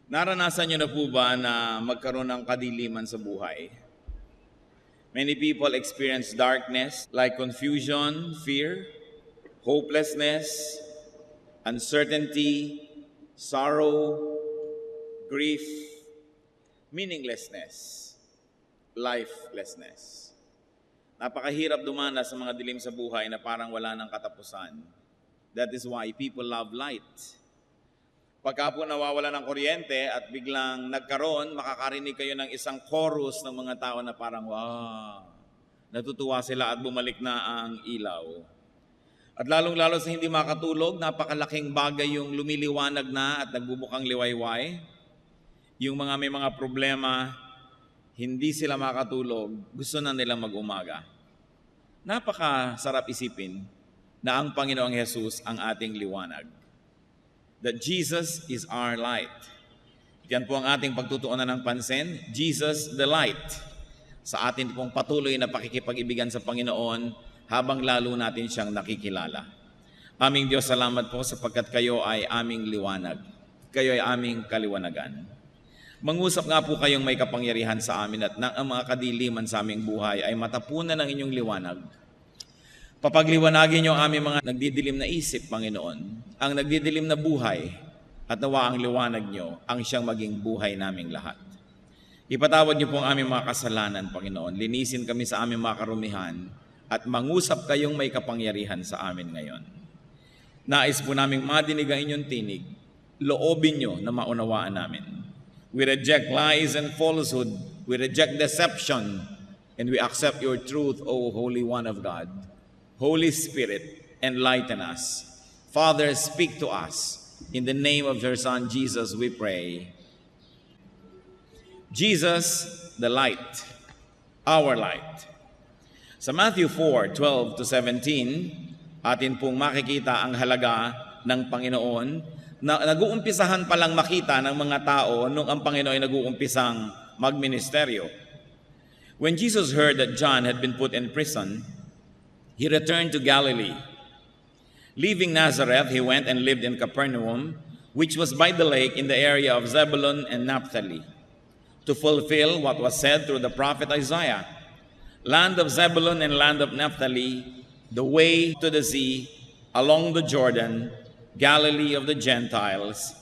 Naranasan niyo na po ba na magkaroon ng kadiliman sa buhay? Many people experience darkness like confusion, fear, hopelessness, uncertainty, sorrow, grief, meaninglessness, lifelessness. Napakahirap dumana sa mga dilim sa buhay na parang wala ng katapusan. That is why people love light. Pagka po nawawala ng kuryente at biglang nagkaroon, makakarinig kayo ng isang chorus ng mga tao na parang, wow, natutuwa sila at bumalik na ang ilaw. At lalong-lalo sa hindi makatulog, napakalaking bagay yung lumiliwanag na at nagbubukang liwayway. Yung mga may mga problema, hindi sila makatulog, gusto na nilang mag-umaga. Napakasarap isipin na ang Panginoong Jesus ang ating liwanag. That Jesus is our light. Yan po ang ating pagtutuunan ng pansin, Jesus the light. Sa atin pong patuloy na pakikipag-ibigan sa Panginoon habang lalo natin siyang nakikilala. Aming Diyos, salamat po sapagkat kayo ay aming liwanag. Kayo ay aming kaliwanagan. Mangusap nga po kayong may kapangyarihan sa amin at ang mga kadiliman sa aming buhay ay matapunan ng inyong liwanag. Papagliwanagin niyo ang aming mga nagdidilim na isip, Panginoon, ang nagdidilim na buhay, at nawa ang liwanag niyo ang siyang maging buhay naming lahat. Ipatawad niyo po ang aming mga kasalanan, Panginoon. Linisin kami sa aming mga karumihan at mangusap kayong may kapangyarihan sa amin ngayon. Nais po naming madinig ang inyong tinig, loobin niyo na maunawaan namin. We reject lies and falsehood. We reject deception, and we accept your truth, O Holy One of God. Holy Spirit, enlighten us. Father, speak to us. In the name of your Son, Jesus, we pray. Jesus, the light, our light. Sa Matthew 4:12-17, atin pong makikita ang halaga ng Panginoon na nag-uumpisahan palang makita ng mga tao nung ang Panginoon ay nag-uumpisang magministeryo. When Jesus heard that John had been put in prison, he returned to Galilee. Leaving Nazareth, he went and lived in Capernaum, which was by the lake in the area of Zebulun and Naphtali, to fulfill what was said through the prophet Isaiah. Land of Zebulun and land of Naphtali, the way to the sea, along the Jordan, Galilee of the Gentiles,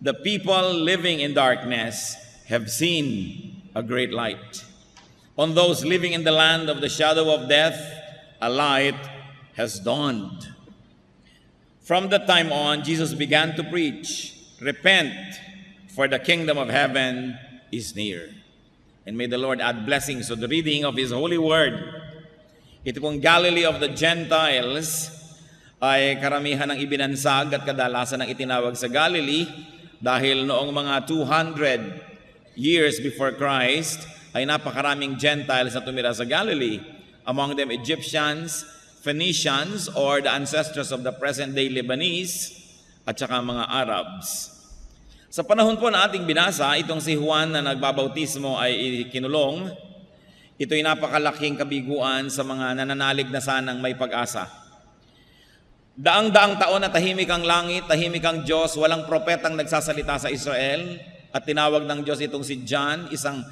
the people living in darkness have seen a great light. On those living in the land of the shadow of death, a light has dawned. From that time on, Jesus began to preach, repent, for the kingdom of heaven is near. And may the Lord add blessings to the reading of His holy word. Ito pong Galilee of the Gentiles ay karamihan ng ibinansag at kadalasan ng itinawag sa Galilee dahil noong mga 200 years before Christ ay napakaraming Gentiles na tumira sa Galilee. Among them Egyptians, Phoenicians, or the ancestors of the present-day Lebanese, at saka mga Arabs. Sa panahon po na ating binasa, itong si Juan na nagbabautismo ay kinulong. Ito'y napakalaking kabiguan sa mga nananalig na sanang may pag-asa. Daang-daang taon na tahimik ang langit, tahimik ang Diyos, walang propetang nagsasalita sa Israel, at tinawag ng Diyos itong si John, isang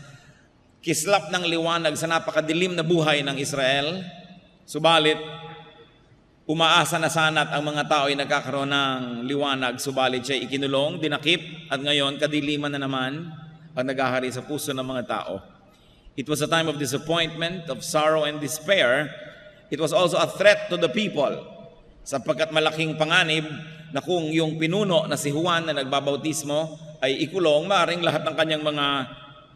kislap ng liwanag sa napakadilim na buhay ng Israel. Subalit, umaasa na sana at ang mga tao ay nagkakaroon ng liwanag, subalit siya ikinulong, dinakip, at ngayon kadiliman na naman ang naghahari sa puso ng mga tao. It was a time of disappointment, of sorrow and despair. It was also a threat to the people, sapagkat malaking panganib na kung yung pinuno na si Juan na nagbabautismo ay ikulong, maaaring lahat ng kanyang mga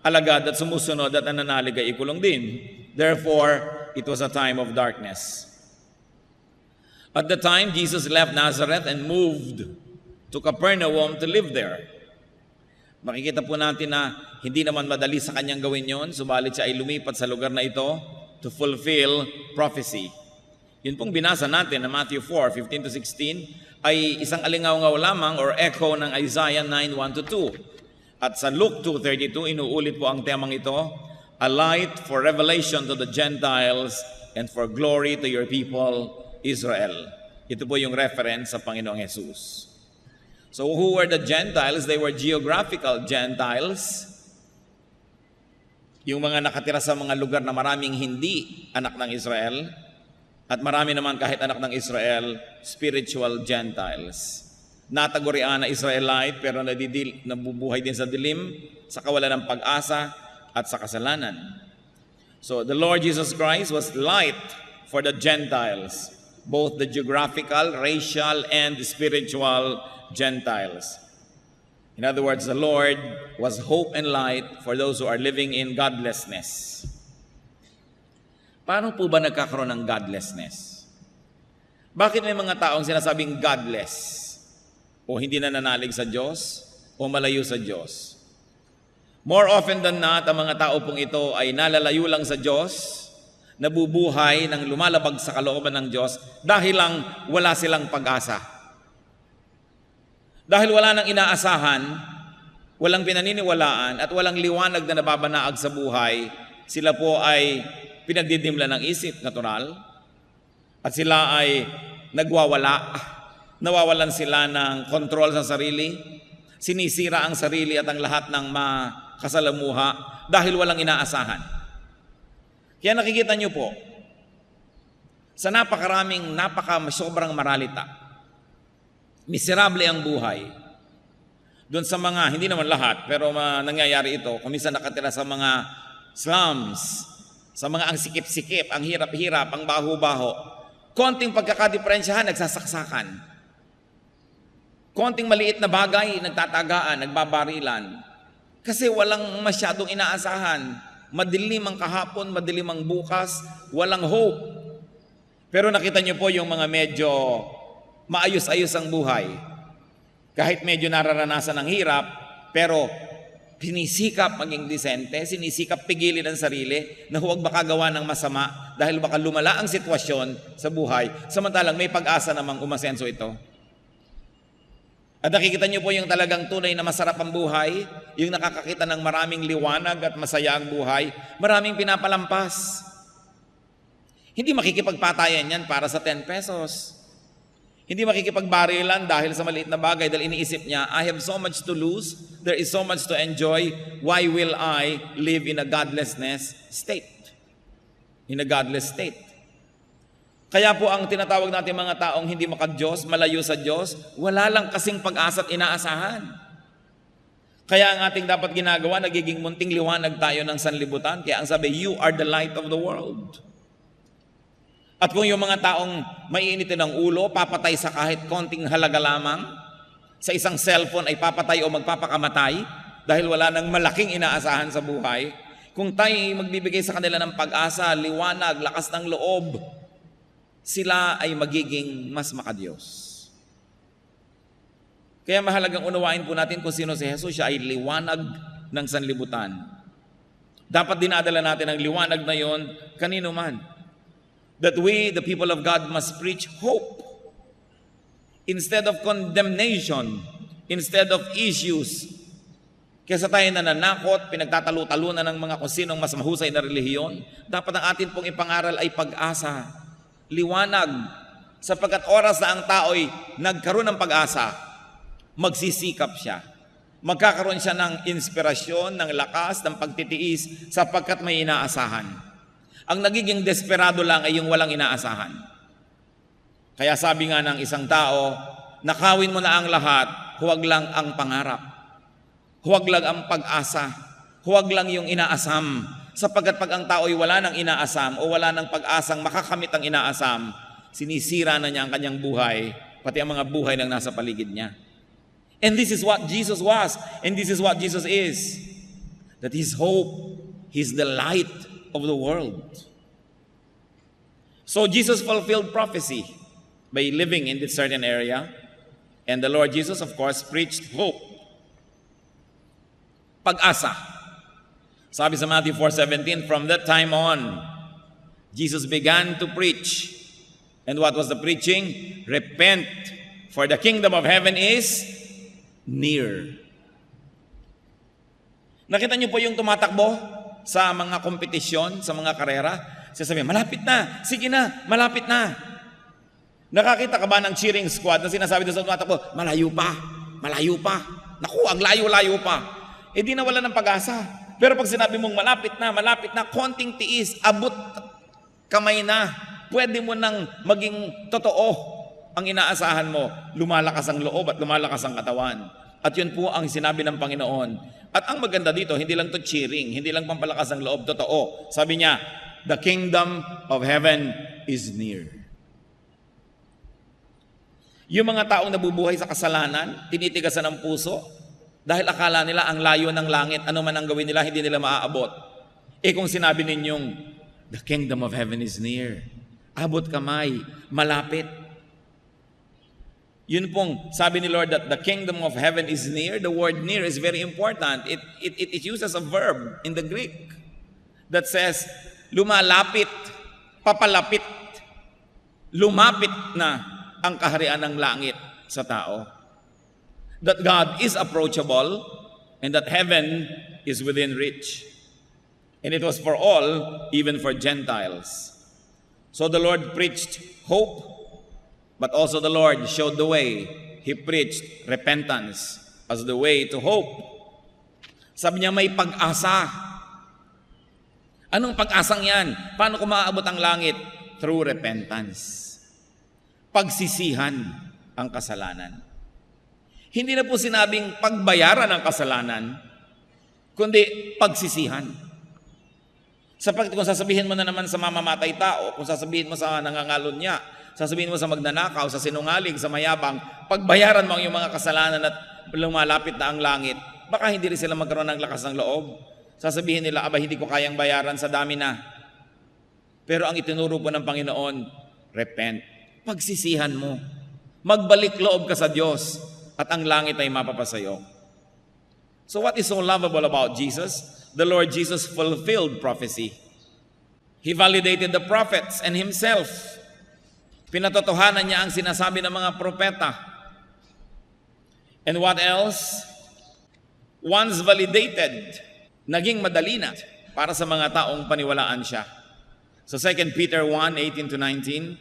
alagad at sumusunod at nananalig ay ikulong din. Therefore, it was a time of darkness. At the time, Jesus left Nazareth and moved to Capernaum to live there. Makikita po natin na hindi naman madali sa kanyang gawin yon, subalit siya ay lumipat sa lugar na ito to fulfill prophecy. Yun pong binasa natin na Matthew 4:15-16 ay isang alingaw-ngaw lamang or echo ng Isaiah 9:1-2. At sa Luke 2:32, inuulit po ang temang ito, a light for revelation to the Gentiles and for glory to your people, Israel. Ito po yung reference sa Panginoong Jesus. So who were the Gentiles? They were geographical Gentiles. Yung mga nakatira sa mga lugar na maraming hindi anak ng Israel, at marami naman kahit anak ng Israel, spiritual Gentiles. Natagurian na Israelite pero nabubuhay din sa dilim, sa kawalan ng pag-asa at sa kasalanan. So the Lord Jesus Christ was light for the Gentiles, both the geographical, racial, and spiritual Gentiles. In other words, the Lord was hope and light for those who are living in godlessness. Paano po ba nagkakaroon ng godlessness? Bakit may mga taong sinasabing godless? O hindi na nanalig sa Diyos? O malayo sa Diyos? More often than not, ang mga tao pong ito ay nalalayo lang sa Diyos, nabubuhay ng lumalabag sa kalooban ng Diyos dahil lang wala silang pag-asa. Dahil wala nang inaasahan, walang pinaniniwalaan, at walang liwanag na nababanaag sa buhay, sila po ay pinagdidimla ng isip, natural, at sila ay nagwawala, nawawalan sila ng kontrol sa sarili, sinisira ang sarili at ang lahat ng makasalamuha dahil walang inaasahan. Kaya nakikita nyo po, sa sobrang maralita, miserable ang buhay. Doon sa mga, hindi naman lahat, pero nangyayari ito, kung minsan nakatira sa mga slums, sa mga ang sikip-sikip, ang hirap-hirap, ang baho-baho, konting pagkakadiferensyahan, nagsasaksakan. Konting maliit na bagay, nagtatagaan, nagbabarilan. Kasi walang masyadong inaasahan. Madilim ang kahapon, madilim ang bukas, walang hope. Pero nakita niyo po yung mga medyo maayos-ayos ang buhay. Kahit medyo nararanasan ng hirap, pero sinisikap maging disente, sinisikap pigilin ang sarili na huwag baka gawa ng masama dahil baka lumala ang sitwasyon sa buhay, samantalang may pag-asa namang umasenso ito. At nakikita niyo po yung talagang tunay na masarap ang buhay, yung nakakakita ng maraming liwanag at masaya ang buhay, maraming pinapalampas. Hindi makikipagpatayan yan para sa 10 pesos. Hindi makikipagbarilan dahil sa maliit na bagay dahil iniisip niya, I have so much to lose, there is so much to enjoy, why will I live in a godlessness state? In a godless state. Kaya po ang tinatawag natin mga taong hindi maka-Diyos, malayo sa Diyos, wala lang kasing pag-asa at inaasahan. Kaya ang ating dapat ginagawa, nagiging munting liwanag tayo ng sanlibutan. Kaya ang sabi, you are the light of the world. At kung yung mga taong maiinitin ng ulo, papatay sa kahit konting halaga lamang, sa isang cellphone ay papatay o magpapakamatay dahil wala nang malaking inaasahan sa buhay, kung tayo magbibigay sa kanila ng pag-asa, liwanag, lakas ng loob, sila ay magiging mas makadiyos. Kaya mahalagang unawain po natin kung sino si Jesus. Siya ay liwanag ng sanlibutan. Dapat dinadala natin ang liwanag na yon kanino man. That we, the people of God, must preach hope instead of condemnation, instead of issues. Kaysa tayo nananakot, pinagtatalo-talunan ng mga kung sinong mas mahusay na relihiyon, dapat ang atin pong ipangaral ay pag-asa, liwanag, sapagkat oras na ang tao'y nagkaroon ng pag-asa, magsisikap siya. Magkakaroon siya ng inspirasyon, ng lakas, ng pagtitiis, sapagkat may inaasahan. Ang nagiging desperado lang ay yung walang inaasahan. Kaya sabi nga ng isang tao, nakawin mo na ang lahat, huwag lang ang pangarap. Huwag lang ang pag-asa. Huwag lang yung inaasam. Sapagkat pag ang tao ay wala ng inaasam o wala ng pag-asang makakamit ang inaasam, sinisira na niya ang kanyang buhay, pati ang mga buhay ng nasa paligid niya. And this is what Jesus was, and this is what Jesus is. That His hope, He's the light of the world. So Jesus fulfilled prophecy by living in this certain area, and the Lord Jesus, of course, preached hope. Pag-asa. Sabi sa Matthew 4:17, from that time on, Jesus began to preach. And what was the preaching? Repent, for the kingdom of heaven is near. Nakita niyo po yung tumatakbo sa mga kompetisyon, sa mga karera, sasabihin, malapit na, sige na, malapit na. Nakakita ka ba ng cheering squad na sinasabi doon sa tumatakbo, malayo pa, malayo pa. Naku, ang layo-layo pa. Eh di nawala ng pag-asa. Pero pag sinabi mong malapit na, konting tiis, abot kamay na, pwede mo nang maging totoo ang inaasahan mo. Lumalakas ang loob at lumalakas ang katawan. At yun po ang sinabi ng Panginoon. At ang maganda dito, hindi lang to cheering, hindi lang pampalakas ang loob, totoo. Sabi niya, the kingdom of heaven is near. Yung mga taong nabubuhay sa kasalanan, tinitigasan ng puso, dahil akala nila ang layo ng langit, ano man ang gawin nila, hindi nila maaabot. Eh kung sinabi ninyong, the kingdom of heaven is near, abot kamay, malapit. Yun pong sabi ni Lord that the kingdom of heaven is near. The word near is very important. It uses a verb in the Greek that says, lumalapit, papalapit, lumapit na ang kaharian ng langit sa tao. That God is approachable and that heaven is within reach. And it was for all, even for Gentiles. So the Lord preached hope, but also the Lord showed the way. He preached repentance as the way to hope. Sabi niya may pag-asa. Anong pag-asang yan? Paano ko maaabot ang langit? Through repentance. Pagsisihan ang kasalanan. Hindi na po sinabing pagbayaran ang kasalanan, kundi pagsisihan. Sapagkat kung sasabihin mo na naman sa mamamatay tao, kung sasabihin mo sa nangangalon niya, sasabihin mo sa magnanakaw, sa sinungaling, sa mayabang, pagbayaran mo ang iyong mga kasalanan at lumalapit na ang langit, baka hindi rin sila magkaroon ng lakas ng loob. Sasabihin nila, aba hindi ko kayang bayaran sa dami na. Pero ang itinuro po ng Panginoon, repent. Pagsisihan mo. Magbalik loob ka sa Diyos at ang langit ay mapapasayo. So what is so lovable about Jesus? The Lord Jesus fulfilled prophecy. He validated the prophets and Himself. Pinatotohanan niya ang sinasabi ng mga propeta. And what else? Once validated, naging madali na para sa mga taong paniwalaan siya. So 2 Peter 1:18-19,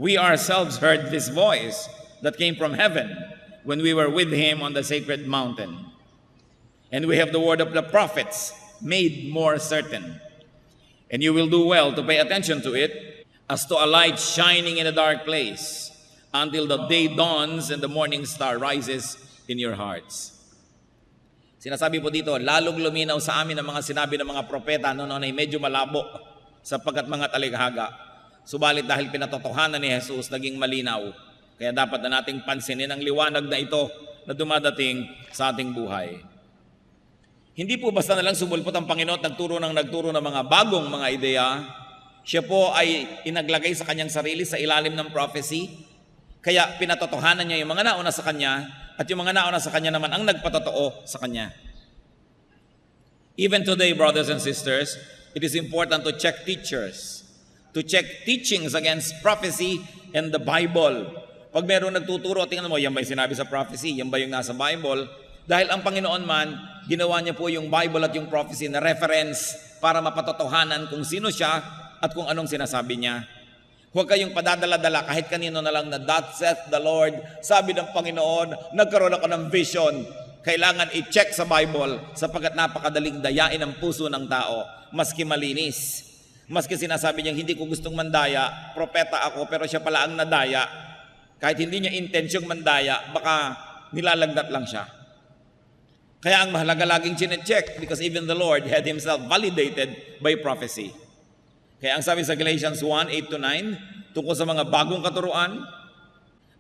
we ourselves heard this voice that came from heaven when we were with Him on the sacred mountain. And we have the word of the prophets made more certain. And you will do well to pay attention to it as to a light shining in a dark place until the day dawns and the morning star rises in your hearts. Sinasabi po dito, lalong luminaw sa amin ang mga sinabi ng mga propeta noon ay medyo malabo sapagkat mga talikhaga. Subalit dahil pinatotohanan ni Jesus, naging malinaw. Kaya dapat na nating pansinin ang liwanag na ito na dumadating sa ating buhay. Hindi po basta na lang sumulpot ang Panginoon at nagturo ng mga bagong mga ideya. Siya po ay inaglagay sa kanyang sarili sa ilalim ng prophecy. Kaya pinatotohanan niya yung mga nauna sa kanya at yung mga nauna sa kanya naman ang nagpatotoo sa kanya. Even today, brothers and sisters, it is important to check teachers, to check teachings against prophecy and the Bible. Pag meron nagtuturo, tingnan mo, yan ba yung sinabi sa prophecy? Yan ba yung nasa Bible? Dahil ang Panginoon man, ginawa niya po yung Bible at yung prophecy na reference para mapatotohanan kung sino siya at kung anong sinasabi niya. Huwag kayong padadala-dala kahit kanino na lang na that saith the Lord. Sabi ng Panginoon, nagkaroon ako ng vision. Kailangan i-check sa Bible sapagkat napakadaling dayain ang puso ng tao, maski malinis. Maski sinasabi niya, hindi ko gustong mandaya, propeta ako, pero siya pala ang nadaya. Kahit hindi niya intensyong mandaya, baka nilalagnat lang siya. Kaya ang mahalaga laging chinecheck because even the Lord had Himself validated by prophecy. Kaya ang sabi sa Galatians 1:8-9, tungkol sa mga bagong katuruan,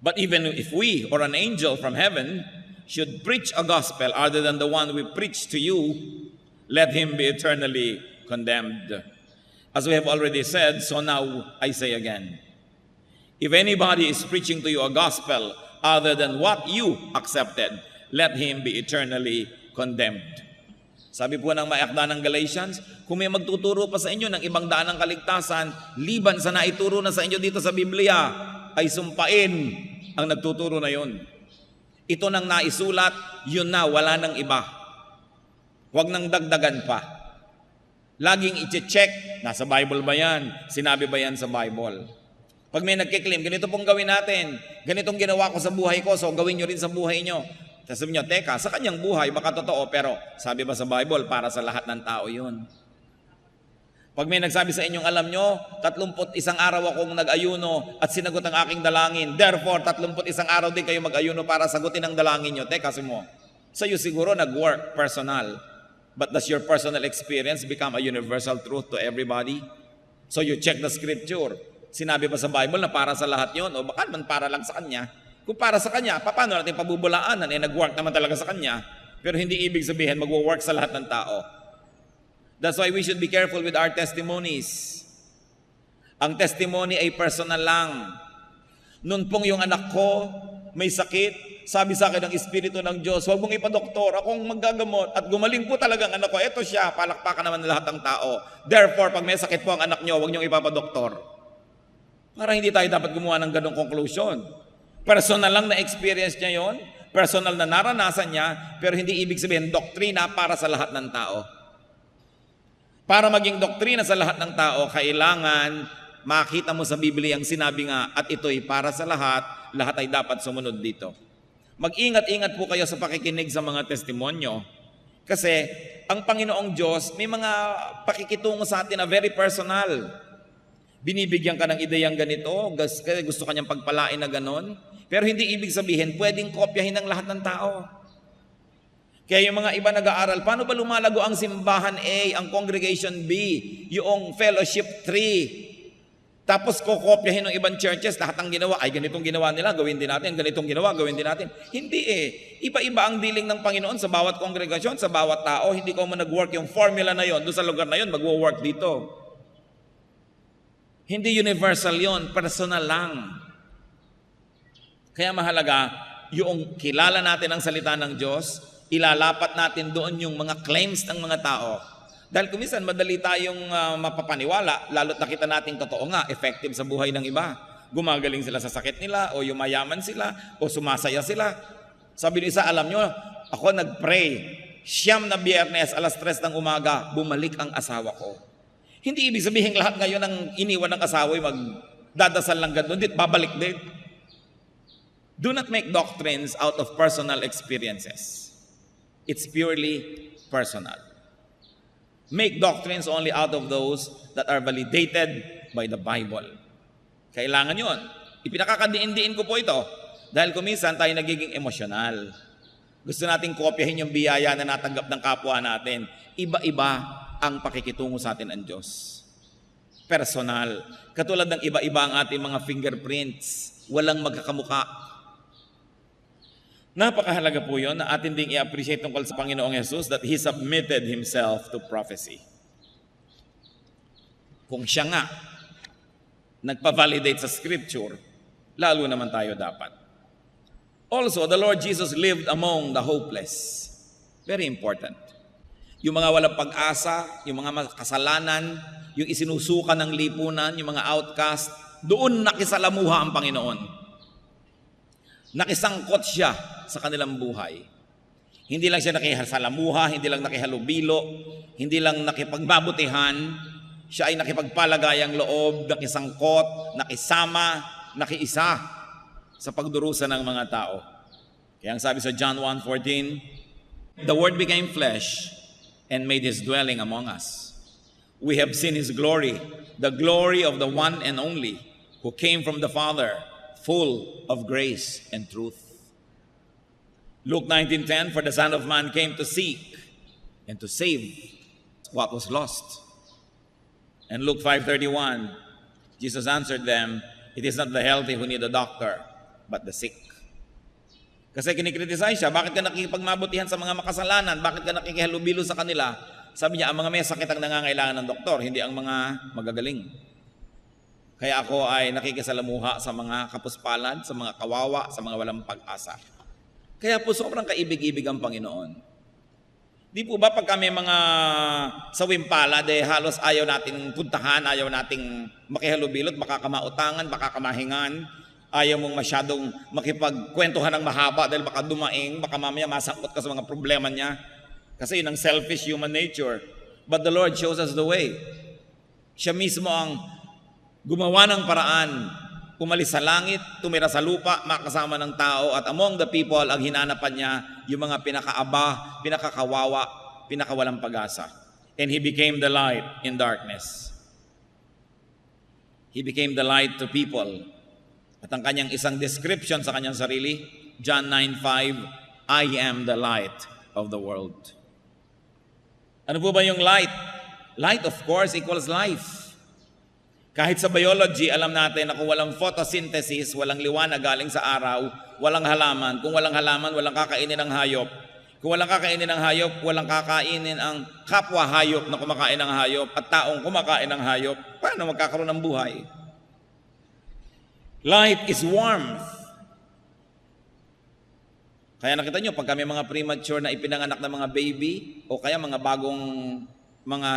but even if we or an angel from heaven should preach a gospel other than the one we preach to you, let him be eternally condemned. As we have already said, so now I say again. If anybody is preaching to you a gospel other than what you accepted, let him be eternally condemned. Sabi po ng maakda ng Galatians, kung may magtuturo pa sa inyo ng ibang daan ng kaligtasan, liban sa naituro na sa inyo dito sa Biblia, ay sumpain ang nagtuturo na yun. Ito nang naisulat, yun na, wala nang iba. Huwag nang dagdagan pa. Laging i-check, nasa Bible ba yan? Sinabi ba yan sa Bible? Pag may nagkiklaim, ganito pong gawin natin. Ganitong ginawa ko sa buhay ko, so gawin nyo rin sa buhay nyo. Sabi niyo, teka, sa kanyang buhay, baka totoo, pero sabi ba sa Bible, para sa lahat ng tao yun? Pag may nagsabi sa inyong, alam nyo, 31 araw akong nag-ayuno at sinagot ang aking dalangin. Therefore, 31 araw din kayo mag-ayuno para sagutin ang dalangin nyo. Teka, sabi mo, sa'yo siguro nag-work personal. But does your personal experience become a universal truth to everybody? So you check the scripture. Sinabi ba sa Bible na para sa lahat yon? O baka man para lang sa kanya? Kung para sa kanya, paano natin pabubulaanan? Nag-work naman talaga sa kanya. Pero hindi ibig sabihin mag-work sa lahat ng tao. That's why we should be careful with our testimonies. Ang testimony ay personal lang. Noon pong yung anak ko may sakit, sabi sa akin ng Espiritu ng Diyos, huwag mong ipadoktor, akong maggagamot. At gumaling po talaga ang anak ko. Eto siya, palakpakan naman ng lahat ng tao. Therefore, pag may sakit po ang anak nyo, huwag nyo ipapadoktor. Para hindi tayo dapat gumawa ng ganong conclusion. Personal lang na experience niya yon, personal na naranasan niya, pero hindi ibig sabihin doktrina para sa lahat ng tao. Para maging doktrina sa lahat ng tao, kailangan makita mo sa Biblia ang sinabi nga, at ito'y para sa lahat, lahat ay dapat sumunod dito. Mag-ingat-ingat po kayo sa pakikinig sa mga testimonyo, kasi ang Panginoong Diyos may mga pakikitungo sa atin na very personal. Binibigyan ka ng ideyang ganito, gusto kanyang pagpalain na ganon, pero hindi ibig sabihin pwedeng kopyahin ng lahat ng tao. Kaya yung mga iba nag-aaral, paano ba lumalago ang simbahan A, ang congregation B, yung fellowship 3? Tapos kokopyahin ng ibang churches, lahat ng ginawa, ay ganitong ginawa nila, gawin din natin, ganitong ginawa, gawin din natin. Hindi Iba-iba ang dealing ng Panginoon sa bawat kongregasyon, sa bawat tao. Hindi ko man nag-work yung formula na yon, doon sa lugar na yon, mag-work dito. Hindi universal yon, personal lang. Kaya mahalaga, yung kilala natin ang salita ng Diyos, ilalapat natin doon yung mga claims ng mga tao. Dahil kuminsan madali tayong mapapaniwala, lalo't nakita natin totoo nga, effective sa buhay ng iba. Gumagaling sila sa sakit nila, o yumayaman sila, o sumasaya sila. Sabi ng isa, alam nyo, ako nag-pray, 9 na Biyernes, alas 3 ng umaga, bumalik ang asawa ko. Hindi ibig sabihin lahat ngayon ang iniwan ng asawa ay magdadasal lang gano'n, babalik din. Do not make doctrines out of personal experiences. It's purely personal. Make doctrines only out of those that are validated by the Bible. Kailangan yun. Ipinakakadiin-diin ko po ito dahil kuminsan tayo nagiging emosyonal. Gusto nating kopyahin yung biyaya na natanggap ng kapwa natin. Iba-iba ang pakikitungo sa atin ang Diyos. Personal. Katulad ng iba-iba ang ating mga fingerprints. Walang magkakamuka. Napakahalaga po yun na atin ding i-appreciate tungkol sa Panginoong Jesus that He submitted Himself to prophecy. Kung siya nga nagpa-validate sa Scripture, lalo naman tayo dapat. Also, the Lord Jesus lived among the hopeless. Very important. Yung mga walang pag-asa, yung mga kasalanan, yung isinusuka ng lipunan, yung mga outcast, doon nakisalamuha ang Panginoon. Nakisangkot siya sa kanilang buhay. Hindi lang siya nakisalamuha, hindi lang nakihalubilo, hindi lang nakipagbabutihan, siya ay nakipagpalagayang loob, nakisangkot, nakisama, nakiisa sa pagdurusa ng mga tao. Kaya ang sabi sa John 1:14, the Word became flesh and made His dwelling among us. We have seen His glory, the glory of the one and only, who came from the Father, full of grace and truth. Luke 19:10, for the Son of Man came to seek and to save what was lost. And Luke 5:31, Jesus answered them, it is not the healthy who need a doctor, but the sick. Kasi kinikriticize siya, bakit ka nakikipagmabutihan sa mga makasalanan? Bakit ka nakikihalubilo sa kanila? Sabi niya, ang mga may sakit ang nangangailangan ng doktor, hindi ang mga magagaling. Kaya ako ay nakikisalamuha sa mga kapuspalad, sa mga kawawa, sa mga walang pag-asa. Kaya po sobrang kaibig-ibig ang Panginoon. Di po ba pag kami mga sawimpalad, halos ayaw nating puntahan, ayaw nating makihalubilot, baka kamautangan, baka kamahingan, ayaw mong masyadong makipagkwentuhan ng mahaba dahil baka dumaing, baka mamaya masangkot ka sa mga problema niya. Kasi yun ang selfish human nature. But the Lord shows us the way. Siya mismo ang gumawa ng paraan umalis sa langit, tumira sa lupa, makasama ng tao, at among the people, ang hinanapan niya, yung mga pinakaaba, pinakakawawa, pinakawalang pag-asa. And He became the light in darkness. He became the light to people. At ang kanyang isang description sa kanyang sarili, John 9:5, I am the light of the world. Ano po ba yung light? Light, of course, equals life. Kahit sa biology, alam natin na kung walang photosynthesis, walang liwanag galing sa araw, walang halaman. Kung walang halaman, walang kakainin ng hayop. Kung walang kakainin ng hayop, walang kakainin ang kapwa hayop na kumakain ng hayop at taong kumakain ng hayop. Paano magkakaroon ng buhay? Light is warmth. Kaya nakita nyo, pag kami mga premature na ipinanganak na mga baby o kaya mga bagong mga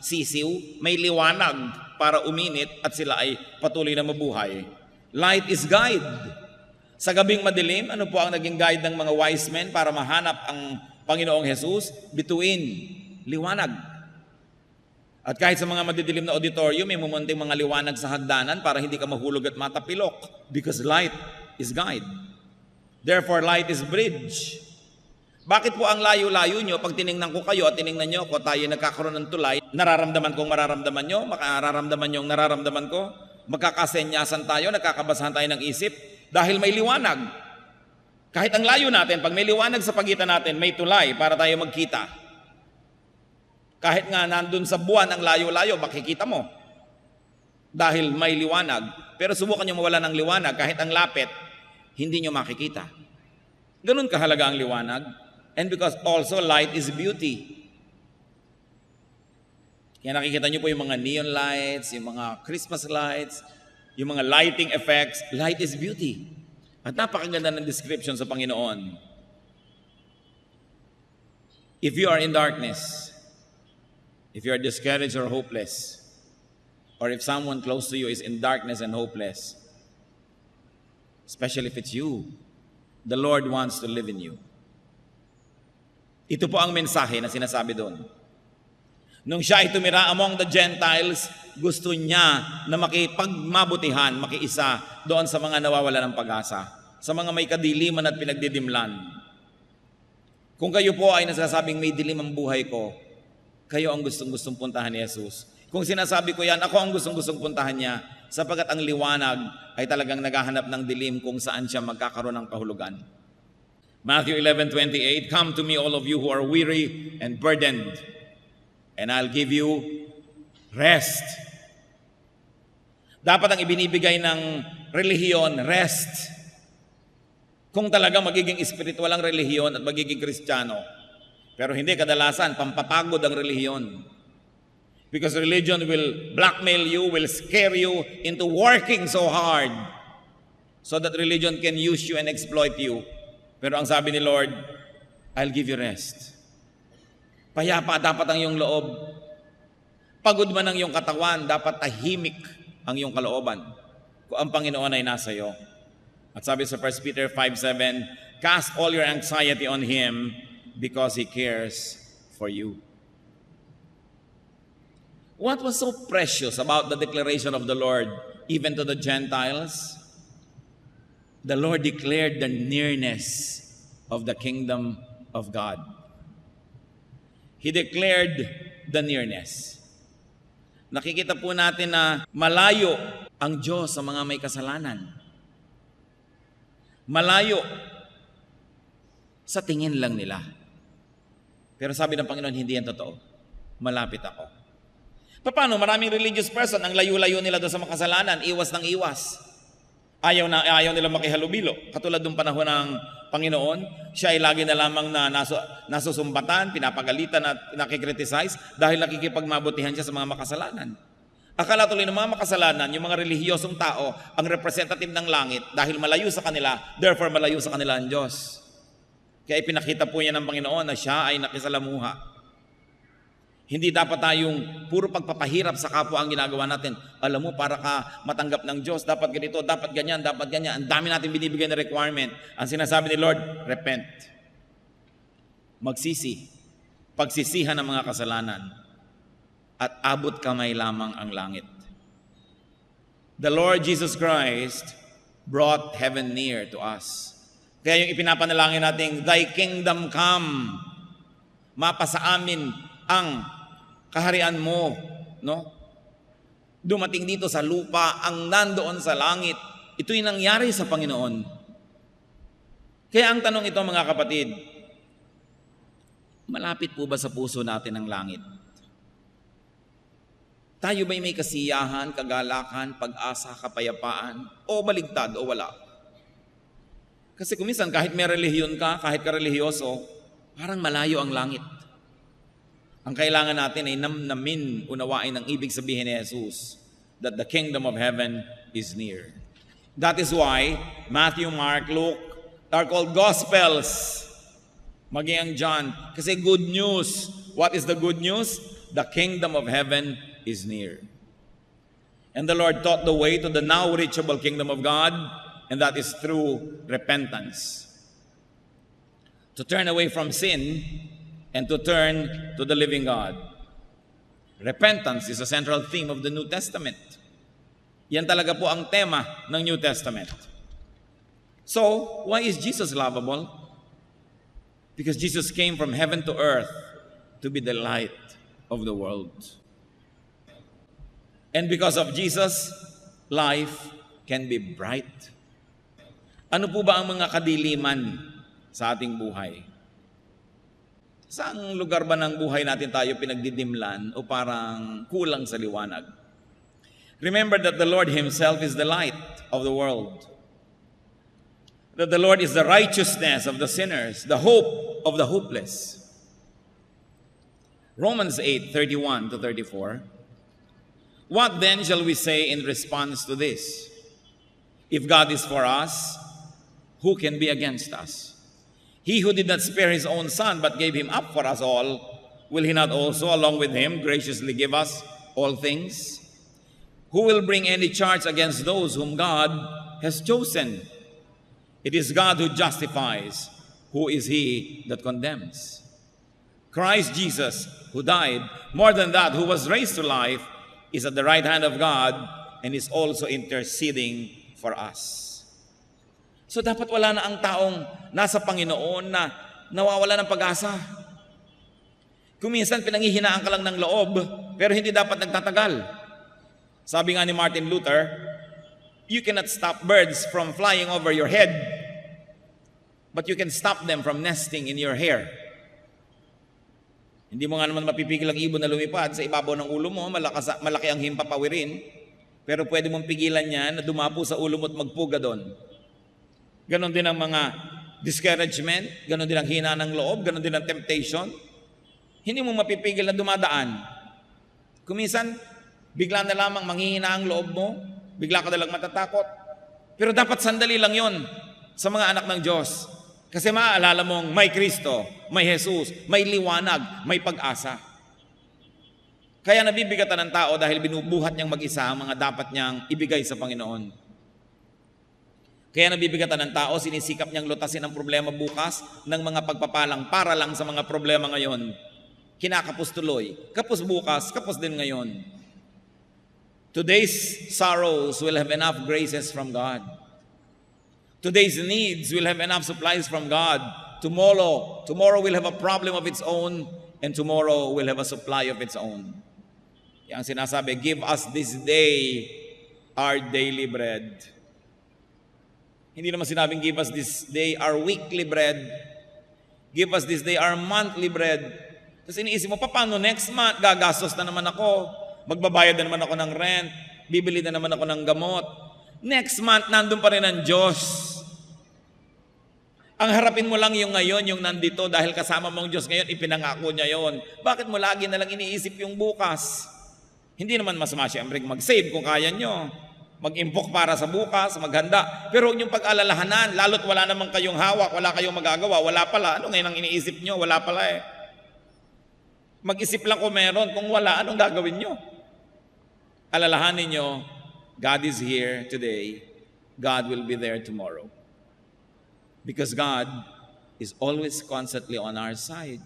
sisiw, may liwanag para uminit at sila ay patuloy na mabuhay. Light is guide. Sa gabing madilim, ano po ang naging guide ng mga wise men para mahanap ang Panginoong Jesus? Bituin, liwanag. At kahit sa mga madidilim na auditorium, may mumunting mga liwanag sa hagdanan para hindi ka mahulog at matapilok. Because light is guide. Therefore, light is bridge. Bakit po ang layo-layo nyo, pag tiningnan ko kayo at tiningnan nyo ako, tayo nagkakaroon ng tulay, nararamdaman kong mararamdaman nyo, makararamdaman nyo ang nararamdaman ko, magkakasenyasan tayo, nagkakabasahan tayo ng isip, dahil may liwanag. Kahit ang layo natin, pag may liwanag sa pagitan natin, may tulay para tayo magkita. Kahit nga nandun sa buwan ang layo-layo, makikita mo. Dahil may liwanag. Pero subukan nyo mawala ng liwanag, kahit ang lapit, hindi nyo makikita. Ganun kahalaga ang liwanag. And because also light is beauty. Kaya nakikita nyo po yung mga neon lights, yung mga Christmas lights, yung mga lighting effects. Light is beauty. At napakaganda ng description sa Panginoon. If you are in darkness, if you are discouraged or hopeless, or if someone close to you is in darkness and hopeless, especially if it's you, the Lord wants to live in you. Ito po ang mensahe na sinasabi doon. Nung siya ay tumira among the Gentiles, gusto niya na makipagmabutihan, makiisa doon sa mga nawawala ng pag-asa, sa mga may kadiliman at pinagdidimlan. Kung kayo po ay nasasabing may dilim ang buhay ko, kayo ang gustong-gustong puntahan ni Jesus. Kung sinasabi ko yan, ako ang gustong-gustong puntahan niya, sapagkat ang liwanag ay talagang naghahanap ng dilim kung saan siya magkakaroon ng kahulugan. Matthew 11:28, come to me all of you who are weary and burdened, and I'll give you rest. Dapat ang ibinibigay ng relihiyon, rest. Kung talagang magiging espiritual ang relihiyon at magiging Kristiyano. Pero hindi, kadalasan, pampapagod ang relihiyon. Because religion will blackmail you, will scare you into working so hard so that religion can use you and exploit you. Pero ang sabi ni Lord, I'll give you rest. Payapa dapat ang iyong loob. Pagod man ang iyong katawan, dapat tahimik ang iyong kalooban kung ang Panginoon ay nasa iyo. At sabi sa 1 Peter 5:7, cast all your anxiety on Him because He cares for you. What was so precious about the declaration of the Lord, even to the Gentiles? The Lord declared the nearness of the kingdom of God. He declared the nearness. Nakikita po natin na malayo ang Diyos sa mga may kasalanan. Malayo sa tingin lang nila. Pero sabi ng Panginoon, hindi yan totoo. Malapit ako. Paano? Maraming religious person, ang layo-layo nila doon sa makasalanan, iwas ng iwas. Ayaw nila makihalubilo. Katulad ng panahon ng Panginoon, siya ay lagi na lamang na nasusumbatan, pinapagalitan at nakikriticize dahil nakikipagmabutihan siya sa mga makasalanan. Akala tuloy ng mga makasalanan, yung mga relihiyosong tao, ang representative ng langit dahil malayo sa kanila, therefore malayo sa kanila ang Diyos. Kaya ipinakita po niya ng Panginoon na siya ay nakisalamuha. Hindi dapat tayong puro pagpapahirap sa kapwa ang ginagawa natin. Alam mo, para ka matanggap ng Diyos, dapat ganito, dapat ganyan, dapat ganyan. Ang dami natin binibigay na requirement. Ang sinasabi ni Lord, repent. Magsisi. Pagsisihan ng mga kasalanan. At abot kamay lamang ang langit. The Lord Jesus Christ brought heaven near to us. Kaya yung ipinapanalangin nating, Thy kingdom come, mapasa amin ang kaharian mo, no? Dumating dito sa lupa ang nandoon sa langit. Ito'y nangyari sa Panginoon. Kaya ang tanong ito mga kapatid, malapit po ba sa puso natin ang langit? Tayo ba'y may kasiyahan, kagalakan, pag-asa, kapayapaan, o baligtad, o wala? Kasi kuminsan kahit may relihiyon ka, kahit karelihiyoso, parang malayo ang langit. Ang kailangan natin ay namnamin, unawain ang ibig sabihin ni Jesus, that the kingdom of heaven is near. That is why Matthew, Mark, Luke are called Gospels. Maging ang John. Kasi good news. What is the good news? The kingdom of heaven is near. And the Lord taught the way to the now reachable kingdom of God, and that is through repentance. To turn away from sin and to turn to the living God. Repentance is a central theme of the New Testament. Yan talaga po ang tema ng New Testament. So, why is Jesus lovable? Because Jesus came from heaven to earth to be the light of the world. And because of Jesus, life can be bright. Ano po ba ang mga kadiliman sa ating buhay? Saang lugar ba ng buhay natin tayo pinagdidimlan o parang kulang sa liwanag? Remember that the Lord Himself is the light of the world. That the Lord is the righteousness of the sinners, the hope of the hopeless. Romans 8:31 to 34. What then shall we say in response to this? If God is for us, who can be against us? He who did not spare His own Son, but gave Him up for us all, will He not also, along with Him, graciously give us all things? Who will bring any charge against those whom God has chosen? It is God who justifies. Who is he that condemns? Christ Jesus, who died, more than that, who was raised to life, is at the right hand of God and is also interceding for us. So dapat wala na ang taong nasa Panginoon na nawawala ng pag-asa. Kung minsan pinanghihinaan ka lang ng loob, pero hindi dapat nagtatagal. Sabi nga ni Martin Luther, you cannot stop birds from flying over your head, but you can stop them from nesting in your hair. Hindi mo nga naman mapipigil ang ibon na lumipad sa ibabaw ng ulo mo, malaki ang himpapawirin, pero pwede mong pigilan yan na dumapo sa ulo mo at magpuga doon. Ganon din ang mga discouragement, ganon din ang hina ng loob, ganon din ang temptation. Hindi mo mapipigil na dumadaan. Kuminsan, bigla na lamang manghihina ang loob mo, bigla ka nalang matatakot. Pero dapat sandali lang yon sa mga anak ng Diyos. Kasi maaalala mong may Kristo, may Jesus, may liwanag, may pag-asa. Kaya nabibigatan ng tao dahil binubuhat niyang mag-isa ang mga dapat niyang ibigay sa Panginoon. Kaya nabibigatan ng tao, sinisikap niyang lutasin ang problema bukas ng mga pagpapalang para lang sa mga problema ngayon. Kinakapos tuloy, kapos bukas, kapos din ngayon. Today's sorrows will have enough graces from God. Today's needs will have enough supplies from God. Tomorrow will have a problem of its own, and tomorrow will have a supply of its own. Yang sinasabi, give us this day our daily bread. Hindi naman sinabing give us this day our weekly bread. Give us this day our monthly bread. Tapos iniisip mo, paano next month? Gagastos na naman ako. Magbabayad na naman ako ng rent. Bibili na naman ako ng gamot. Next month, nandun pa rin ang Diyos. Ang harapin mo lang yung ngayon, yung nandito, dahil kasama mong Diyos ngayon, ipinangako niya yon. Bakit mo lagi na lang iniisip yung bukas? Hindi naman masama siyempre mag-save kung kaya nyo. Mag-impok para sa bukas, maghanda. Pero huwag niyong pag-alalahanan, lalo't wala naman kayong hawak, wala kayong magagawa, wala pala. Ano ngayon ang iniisip nyo? Wala pala eh. Mag-isip lang kung meron, kung wala, anong gagawin nyo? Alalahanin nyo, God is here today, God will be there tomorrow. Because God is always constantly on our side.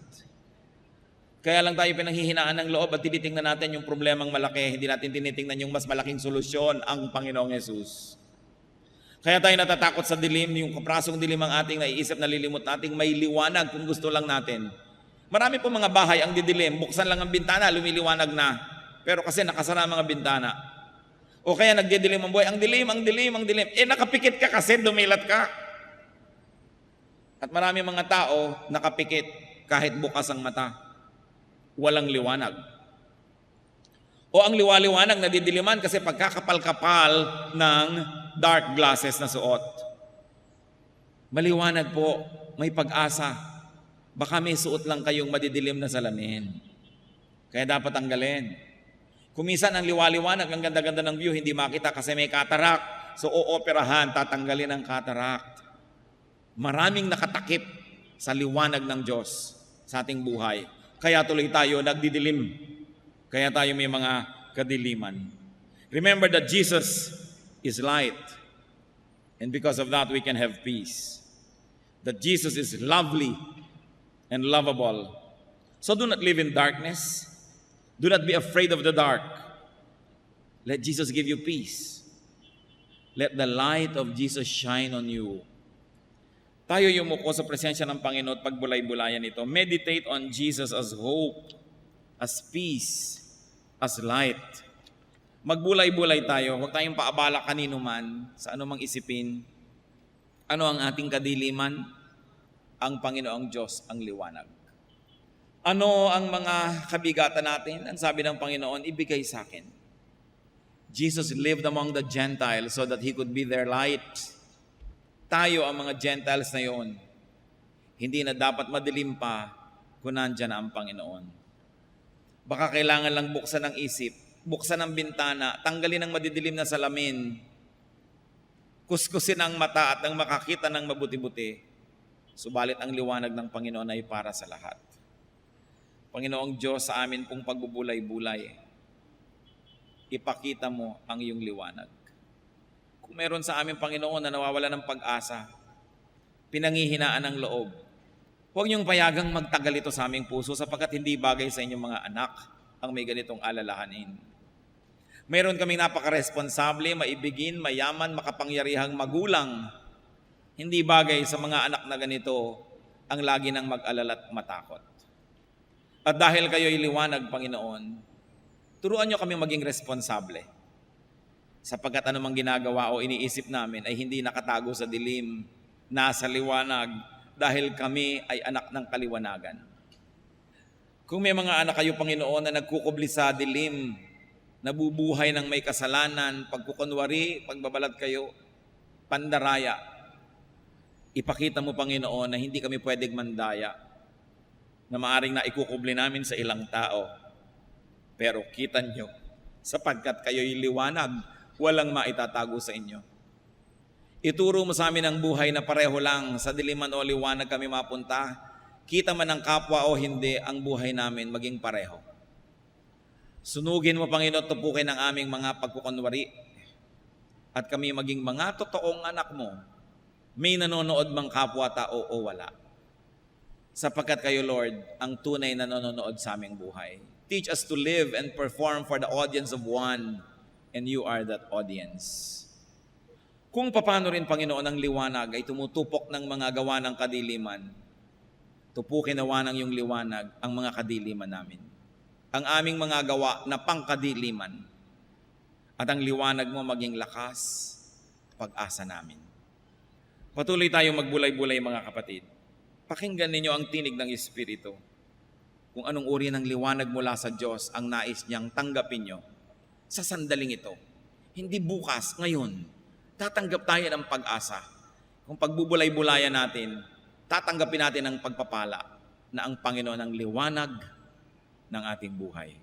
Kaya lang tayo pinanghihinaan ng loob at tinitingnan natin yung problemang malaki. Hindi natin tinitingnan yung mas malaking solusyon, ang Panginoong Yesus. Kaya tayo natatakot sa dilim, yung kaprasong dilim ang ating naiisip, nalilimot nating may liwanag kung gusto lang natin. Marami po mga bahay ang didilim, buksan lang ang bintana, lumiliwanag na. Pero kasi nakasara ang mga bintana. O kaya nagdidilim ang buhay, ang dilim, ang dilim, ang dilim. Nakapikit ka kasi, dumilat ka. At marami mga tao nakapikit kahit bukas ang mata. Walang liwanag. O ang liwaliwanag nadidiliman kasi pagkakapal-kapal ng dark glasses na suot. Maliwanag po, may pag-asa. Baka may suot lang kayong madidilim na salamin. Kaya dapat tanggalin. Kumisan ang liwaliwanag, ang ganda-ganda ng view, hindi makita kasi may cataract. So ooperahan, tatanggalin ang cataract. Maraming nakatakip sa liwanag ng Diyos sa ating buhay. Kaya tuloy tayo nagdidilim. Kaya tayo may mga kadiliman. Remember that Jesus is light. And because of that, we can have peace. That Jesus is lovely and lovable. So do not live in darkness. Do not be afraid of the dark. Let Jesus give you peace. Let the light of Jesus shine on you. Tayo yumuko sa presensya ng Panginoon at pagbulay-bulayan ito. Meditate on Jesus as hope, as peace, as light. Magbulay-bulay tayo. Huwag tayong paabala kanino man sa anumang isipin. Ano ang ating kadiliman? Ang Panginoong Diyos ang liwanag. Ano ang mga kabigatan natin? Ang sabi ng Panginoon, ibigay sa akin. Jesus lived among the Gentiles so that He could be their light. Tayo ang mga Gentiles na yon. Hindi na dapat madilim pa kung nandyan na ang Panginoon. Baka kailangan lang buksan ang isip, buksan ang bintana, tanggalin ang madidilim na salamin, kuskusin ang mata at ang makakita ng mabuti-buti. Subalit ang liwanag ng Panginoon ay para sa lahat. Panginoong Diyos, sa amin pong pagbubulay-bulay, ipakita mo ang iyong liwanag. Kung meron sa amin, Panginoon, na nawawala ng pag-asa, pinanghihinaan ng loob, huwag niyong payagang magtagal ito sa aming puso sapagkat hindi bagay sa inyong mga anak ang may ganitong alalahanin. Meron kaming napakaresponsable, maibigin, mayaman, makapangyarihang magulang. Hindi bagay sa mga anak na ganito ang lagi nang mag-alala at matakot. At dahil kayo'y liwanag, Panginoon, turuan niyo kami maging responsable. Sapagkat anumang ginagawa o iniisip namin ay hindi nakatago sa dilim, nasa liwanag, dahil kami ay anak ng kaliwanagan. Kung may mga anak kayo, Panginoon, na nagkukubli sa dilim, nabubuhay ng may kasalanan, pagkukunwari, pagbabalat kayo, pandaraya, ipakita mo, Panginoon, na hindi kami pwedeng mandaya, na maaring na ikukubli namin sa ilang tao. Pero kita nyo, sapagkat kayo'y liwanag, walang maitatago sa inyo. Ituro mo sa amin ang buhay na pareho lang, sa diliman o liwanag kami mapunta, kita man ang kapwa o hindi, ang buhay namin maging pareho. Sunugin mo, Panginoon, tupukin ang aming mga pagkukunwari, at kami maging mga totoong anak mo, may nanonood mang kapwa-tao o wala. Sapagkat kayo, Lord, ang tunay na nanonood sa aming buhay. Teach us to live and perform for the audience of one, and you are that audience. Kung paano rin, Panginoon, ang liwanag ay tumutupok ng mga gawa ng kadiliman, tupukin nawa ng iyong liwanag ang mga kadiliman namin. Ang aming mga gawa na pangkadiliman, at ang liwanag mo maging lakas, pag-asa namin. Patuloy tayong magbulay-bulay, mga kapatid. Pakinggan ninyo ang tinig ng Espiritu. Kung anong uri ng liwanag mula sa Diyos ang nais niyang tanggapin nyo sa sandaling ito. Hindi bukas, ngayon. Tatanggap tayo ng pag-asa. Kung pagbubulay-bulayan natin, tatanggapin natin ang pagpapala na ang Panginoon ang liwanag ng ating buhay.